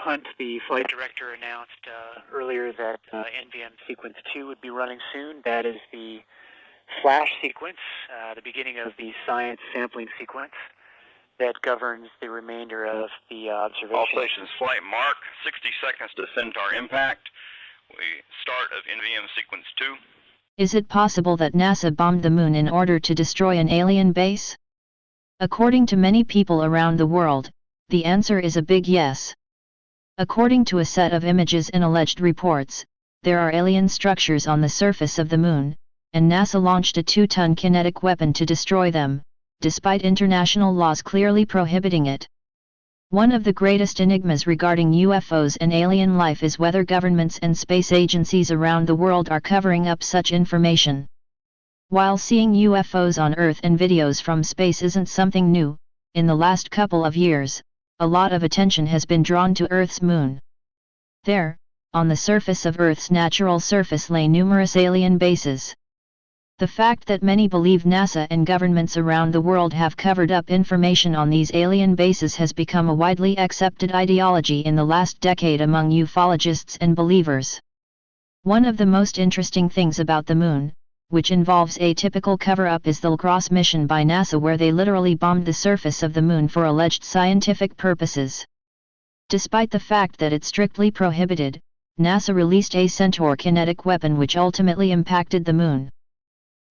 Hunt, the flight director, announced earlier that NVM Sequence 2 would be running soon. That is the flash sequence, the beginning of the science sampling sequence that governs the remainder of the observation. All stations, flight mark, 60 seconds to centaur impact. We start of NVM Sequence 2. Is it possible that NASA bombed the moon in order to destroy an alien base? According to many people around the world, the answer is a big yes. According to a set of images in alleged reports, there are alien structures on the surface of the moon, and NASA launched a 2-ton kinetic weapon to destroy them, despite international laws clearly prohibiting it. One of the greatest enigmas regarding UFOs and alien life is whether governments and space agencies around the world are covering up such information. While seeing UFOs on Earth and videos from space isn't something new, in the last couple of years, a lot of attention has been drawn to Earth's moon. There, on the surface of Earth's natural surface lay numerous alien bases. The fact that many believe NASA and governments around the world have covered up information on these alien bases has become a widely accepted ideology in the last decade among ufologists and believers. One of the most interesting things about the moon, which involves a typical cover-up, is the Lacrosse mission by NASA, where they literally bombed the surface of the moon for alleged scientific purposes. Despite the fact that it's strictly prohibited, NASA released a Centaur kinetic weapon which ultimately impacted the moon.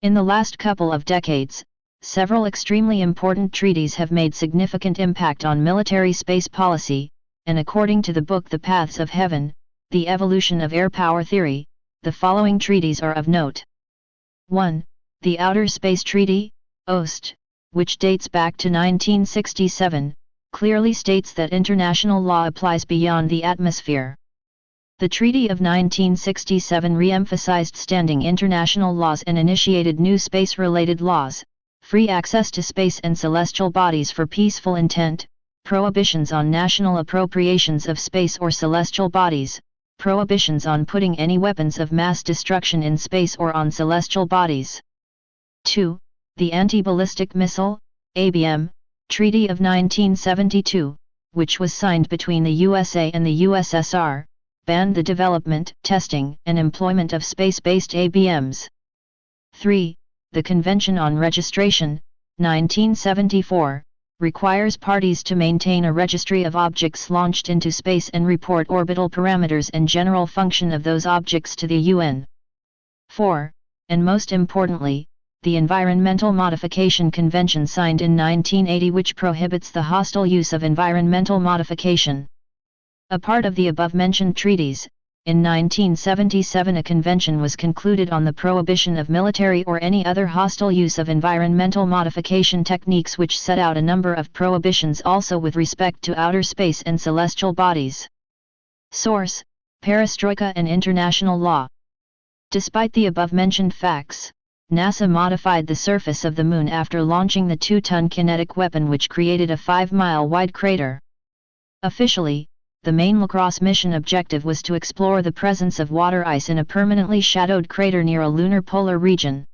In the last couple of decades, several extremely important treaties have made significant impact on military space policy, and according to the book The Paths of Heaven, The Evolution of Air Power Theory, the following treaties are of note. 1. The Outer Space Treaty, OST, which dates back to 1967, clearly states that international law applies beyond the atmosphere. The Treaty of 1967 re-emphasized standing international laws and initiated new space-related laws: free access to space and celestial bodies for peaceful intent, prohibitions on national appropriations of space or celestial bodies, prohibitions on putting any weapons of mass destruction in space or on celestial bodies. 2. The Anti-Ballistic Missile, ABM, Treaty of 1972, which was signed between the USA and the USSR, banned the development, testing, and employment of space-based ABMs. 3. The Convention on Registration, 1974, requires parties to maintain a registry of objects launched into space and report orbital parameters and general function of those objects to the UN. 4. And most importantly, the Environmental Modification Convention signed in 1980, which prohibits the hostile use of environmental modification. A part of the above-mentioned treaties, in 1977 a convention was concluded on the prohibition of military or any other hostile use of environmental modification techniques, which set out a number of prohibitions also with respect to outer space and celestial bodies. Source: Perestroika and International Law. Despite the above-mentioned facts, NASA modified the surface of the moon after launching the 2-ton kinetic weapon, which created a 5-mile wide crater. Officially, the main Lacrosse mission objective was to explore the presence of water ice in a permanently shadowed crater near a lunar polar region.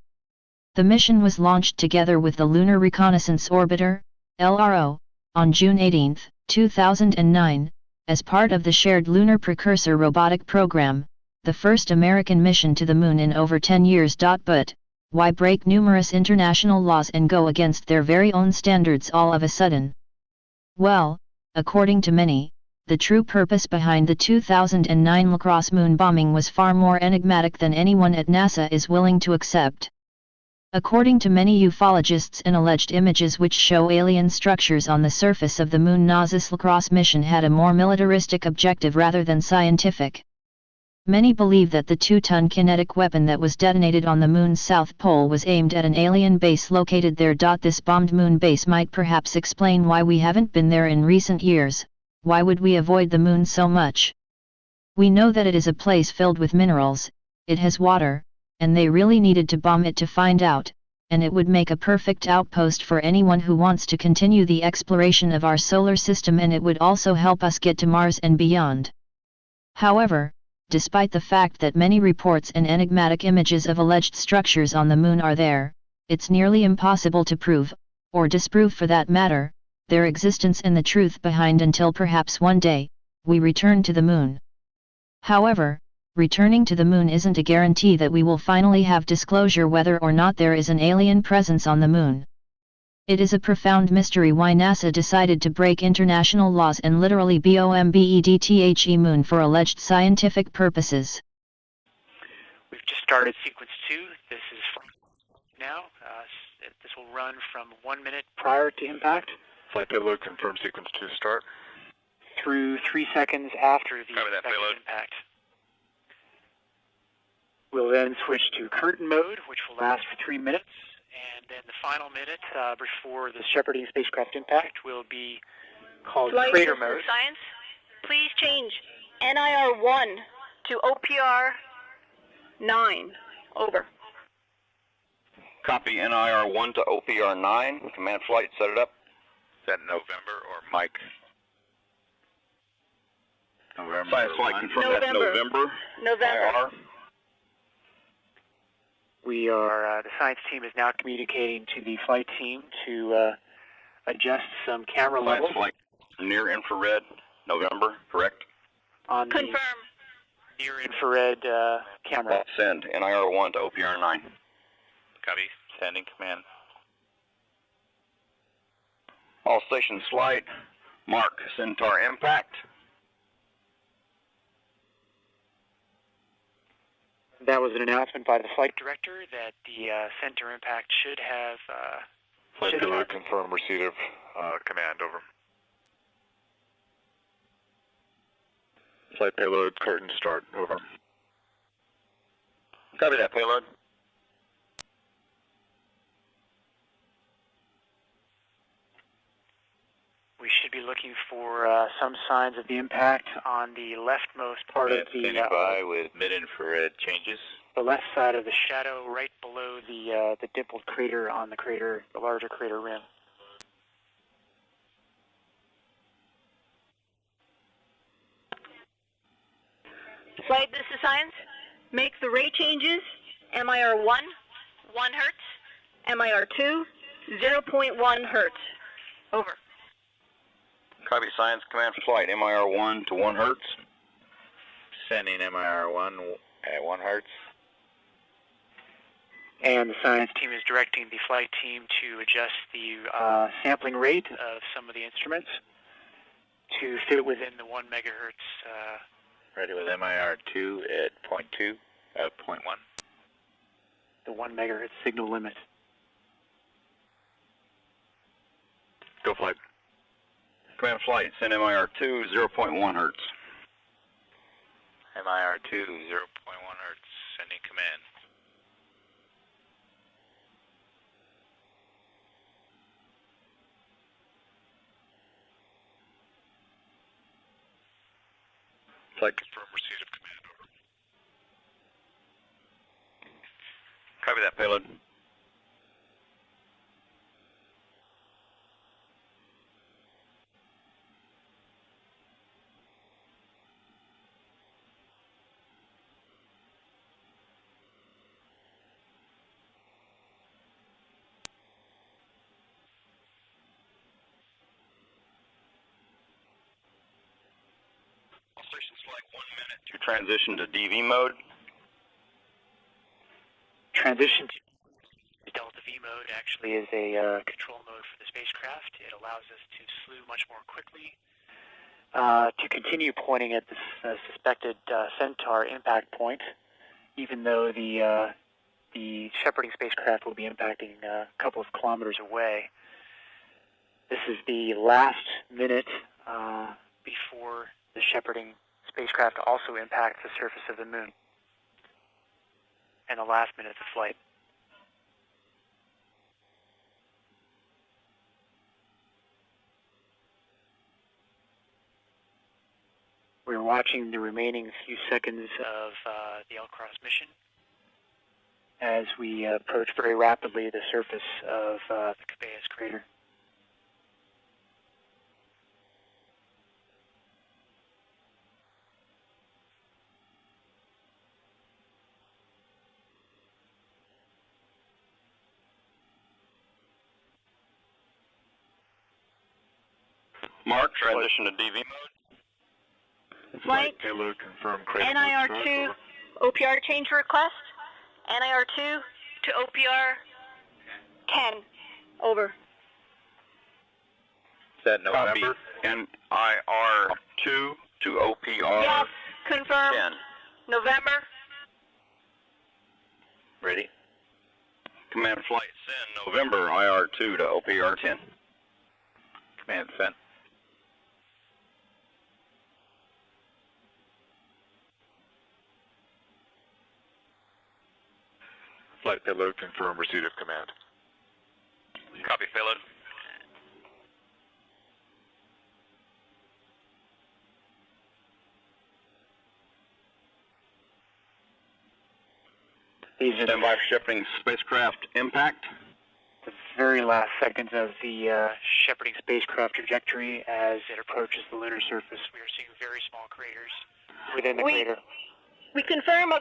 The mission was launched together with the Lunar Reconnaissance Orbiter, LRO, on June 18, 2009, as part of the Shared Lunar Precursor robotic program, the first American mission to the moon in over 10 years. But why break numerous international laws and go against their very own standards all of a sudden? Well, according to many, the true purpose behind the 2009 Lacrosse moon bombing was far more enigmatic than anyone at NASA is willing to accept. According to many ufologists, and alleged images which show alien structures on the surface of the moon, NASA's Lacrosse mission had a more militaristic objective rather than scientific. Many believe that the 2-ton kinetic weapon that was detonated on the moon's south pole was aimed at an alien base located there. This bombed moon base might perhaps explain why we haven't been there in recent years. Why would we avoid the moon so much? We know that it is a place filled with minerals, it has water, and they really needed to bomb it to find out, and it would make a perfect outpost for anyone who wants to continue the exploration of our solar system, and it would also help us get to Mars and beyond. However, despite the fact that many reports and enigmatic images of alleged structures on the moon are there, it's nearly impossible to prove, or disprove for that matter, their existence and the truth behind, until perhaps one day, we return to the Moon. However, returning to the Moon isn't a guarantee that we will finally have disclosure whether or not there is an alien presence on the Moon. It is a profound mystery why NASA decided to break international laws and literally bombardthe Moon for alleged scientific purposes. We've just started sequence 2. This is now. This will run from 1 minute prior to impact. Flight payload confirm sequence 2 start. Through 3 seconds after the Copy that, expected payload. impact. We'll then switch to curtain mode, which will last for 3 minutes. And then the final minute before the shepherding spacecraft impact will be called Flight crater System mode. Science, please change NIR1 to OPR 9. Over. Copy NIR1 to OPR9. Command flight, set it up. Is that November or Mike? November. Science flight, confirm that's November. November. IR. We are, the science team is now communicating to the flight team to adjust some camera Science levels flight, near infrared, November, correct? on the Confirm. near infrared camera. Send NIR1 to OPR9. Copy. Sending command. All stations flight. Mark, Centaur impact. That was an announcement by the flight director that the center impact should have. Flight should payload have confirm receipt of command. Over. Flight payload curtain start. Over. Copy that, payload. we should be looking for some signs of the impact on the leftmost part of Standing by with mid-infrared changes. the left side of the shadow, right below the dimpled crater on the larger crater rim. Flight, this is Science. Make the rate changes. MIR1, 1 hertz. MIR2, 0.1 hertz. Over. Copy science command for flight. MIR1 to 1 hertz. Sending MIR1 at 1 hertz. And the science team is directing the flight team to adjust the sampling rate of some of the instruments to fit within the 1 megahertz. Ready with MIR2 at 0.2, 0.1. The 1 megahertz signal limit. Go flight. Command flight, send MIR2 0.1 hertz. MIR2 0.1 hertz. Sending command. Flight confirm receipt of command. Over. Copy that, payload. All stations flight 1 minute to transition to DV mode. Transition to Delta V mode actually is a control mode for the spacecraft. It allows us to slew much more quickly, to continue pointing at the suspected Centaur impact point, even though the shepherding spacecraft will be impacting a couple of kilometers away. This is the last minute before the shepherding spacecraft also impacts the surface of the Moon, and the last minute of flight. We're watching the remaining few seconds of the L-Cross mission as we approach very rapidly the surface of the Cabeus crater. Mark, transition to DV mode. Flight payload confirmed. Crater NIR2 OPR change request. NIR2 to OPR 10. Over. Is that Copy. November? NIR2 to OPR Yes, confirmed. 10. November. Ready? Command flight send November IR2 to OPR 10. Command sent. Flight payload confirmed receipt of command. Copy payload. These are Stand by for shepherding spacecraft impact. the very last seconds of the shepherding spacecraft trajectory as it approaches the lunar surface. We are seeing very small craters within the crater. We confirm a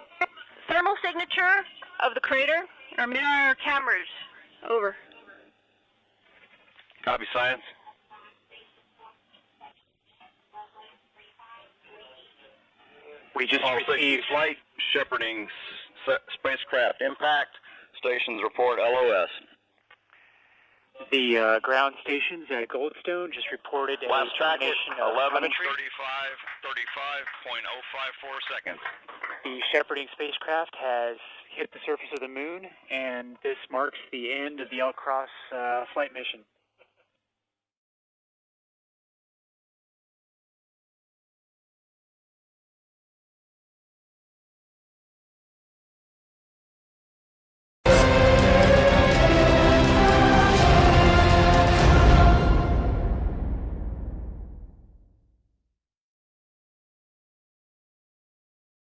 thermal signature of the crater. Our mid-IR cameras. Over. Copy science. We just All received 60 flight shepherding spacecraft impact. Stations report LOS. the ground stations at Goldstone just reported a Last packet, termination of 11:35, telemetry. 35.054 seconds. The shepherding spacecraft has hit the surface of the moon, and this marks the end of the L-Cross flight mission.